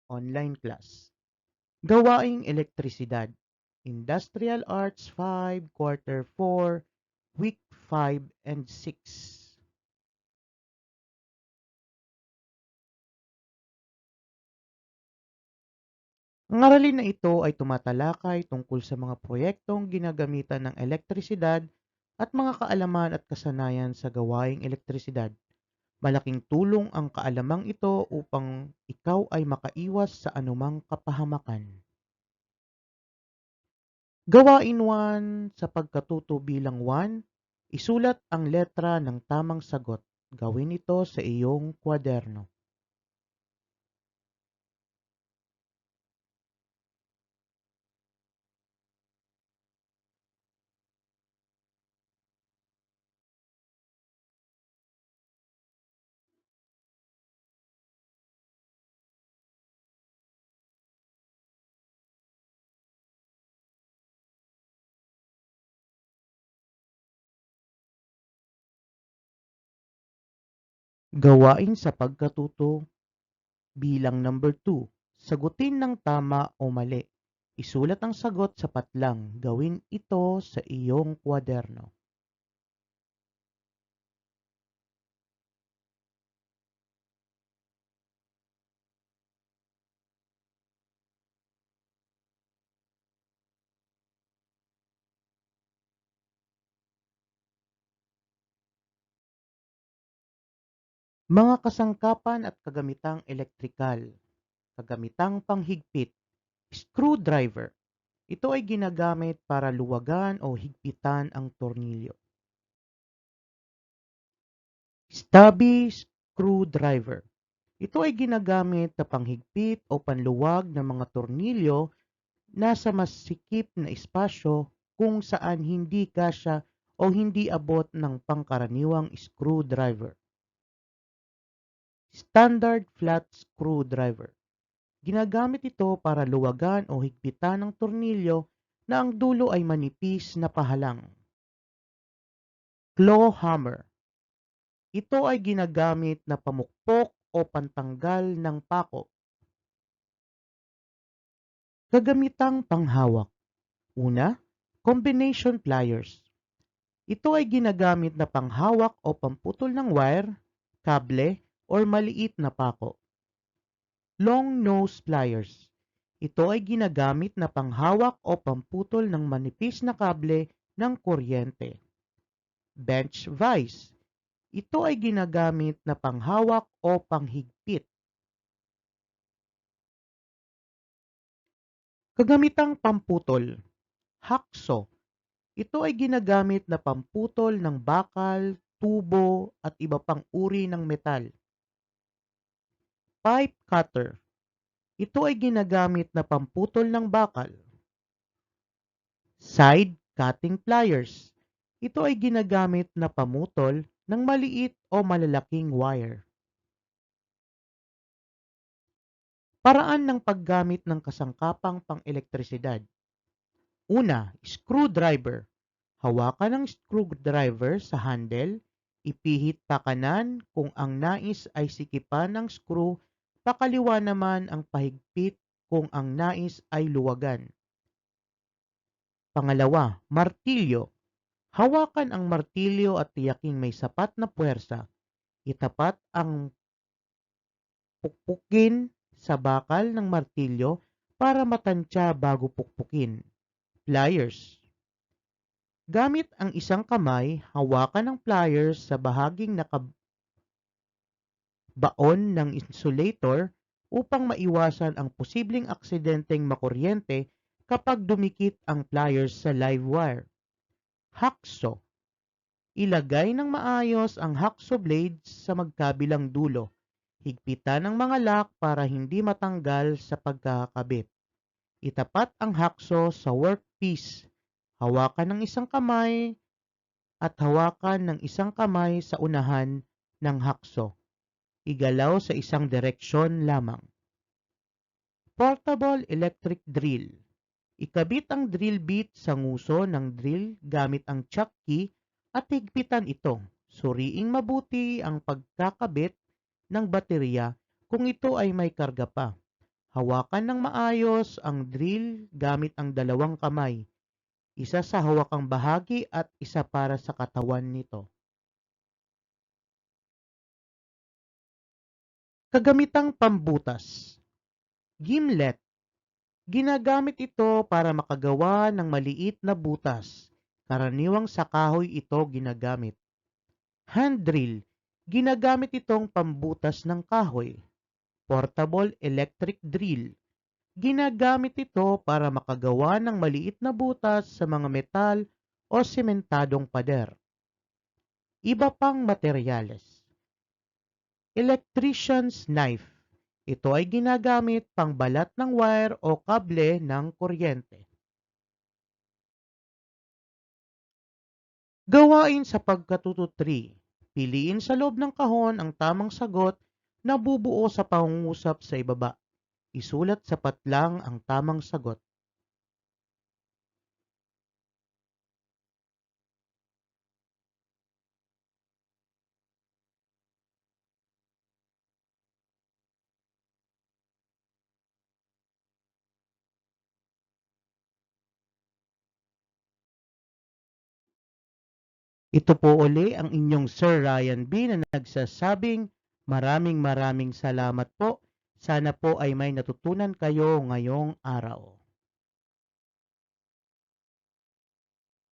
online class. Gawaing Elektrisidad, Industrial Arts 5, Quarter 4, Week 5 and 6. Ang aralin na ito ay tumatalakay tungkol sa mga proyektong ginagamitan ng elektrisidad at mga kaalaman at kasanayan sa gawaing elektrisidad. Malaking tulong ang kaalamang ito upang ikaw ay makaiwas sa anumang kapahamakan. Gawain 1 sa pagkatuto bilang 1, isulat ang letra ng tamang sagot. Gawin ito sa iyong kwaderno. Gawain sa pagkatuto bilang number 2, sagutin ng tama o mali. Isulat ang sagot sa patlang. Gawin ito sa iyong kwaderno. Mga kasangkapan at kagamitang elektrikal. Kagamitang panghigpit. Screwdriver. Ito ay ginagamit para luwagan o higpitan ang tornilyo. Stubby screwdriver. Ito ay ginagamit na panghigpit o panluwag ng mga tornilyo na sa mas sikip na espasyo kung saan hindi kasya o hindi abot ng pangkaraniwang screwdriver. Standard flat screwdriver. Ginagamit ito para luwagan o higpitan ng tornilyo na ang dulo ay manipis na pahalang. Claw hammer. Ito ay ginagamit na pamukpok o pantanggal ng pako. Kagamitang panghawak. Una, combination pliers. Ito ay ginagamit na panghawak o pamputol ng wire, kable, or maliit na pako. Long nose pliers. Ito ay ginagamit na panghawak o pamputol ng manipis na kable ng kuryente. Bench vise. Ito ay ginagamit na panghawak o panghigpit. Kagamitang pamputol. Hacksaw. Ito ay ginagamit na pamputol ng bakal, tubo, at iba pang uri ng metal. Pipe cutter. Ito ay ginagamit na pamputol ng bakal. Side cutting pliers. Ito ay ginagamit na pamutol ng maliit o malalaking wire. Paraan ng paggamit ng kasangkapang pang-elektrisidad. Una, screwdriver. Hawakan ang screwdriver sa handle, ipihit pakanan kung ang nais ay sikipan ng screw, pakaliwa naman ang pahigpit kung ang nais ay luwagan. Pangalawa, martilyo. Hawakan ang martilyo at tiyaking may sapat na puwersa. Itapat ang pukpukin sa bakal ng martilyo para matansya bago pukpukin. Pliers. Gamit ang isang kamay, hawakan ang pliers sa bahaging nakabaon ng insulator upang maiwasan ang posibleng aksidenteng makuryente kapag dumikit ang pliers sa live wire. Hacksaw. Ilagay ng maayos ang hacksaw blades sa magkabilang dulo. Higpitan ang mga lock para hindi matanggal sa pagkakabit. Itapat ang hacksaw sa workpiece. Hawakan ng isang kamay at hawakan ng isang kamay sa unahan ng hacksaw. Igalaw sa isang direksyon lamang. Portable electric drill. Ikabit ang drill bit sa nguso ng drill gamit ang chuck key at higpitan ito. Suriing mabuti ang pagkakabit ng baterya kung ito ay may karga pa. Hawakan ng maayos ang drill gamit ang dalawang kamay, isa sa hawakang bahagi at isa para sa katawan nito. Kagamitang pambutas. Gimlet. Ginagamit ito para makagawa ng maliit na butas. Karaniwang sa kahoy ito ginagamit. Hand drill. Ginagamit itong pambutas ng kahoy. Portable electric drill. Ginagamit ito para makagawa ng maliit na butas sa mga metal o sementadong pader. Iba pang materyales. Electrician's knife. Ito ay ginagamit pang balat ng wire o kable ng kuryente. Gawain sa pagkatuto 3. Piliin sa loob ng kahon ang tamang sagot na bubuo sa pangungusap sa ibaba. Isulat sapat lang ang tamang sagot. Ito po uli ang inyong Sir Ryan B. na nagsasabing maraming salamat po. Sana po ay may natutunan kayo ngayong araw.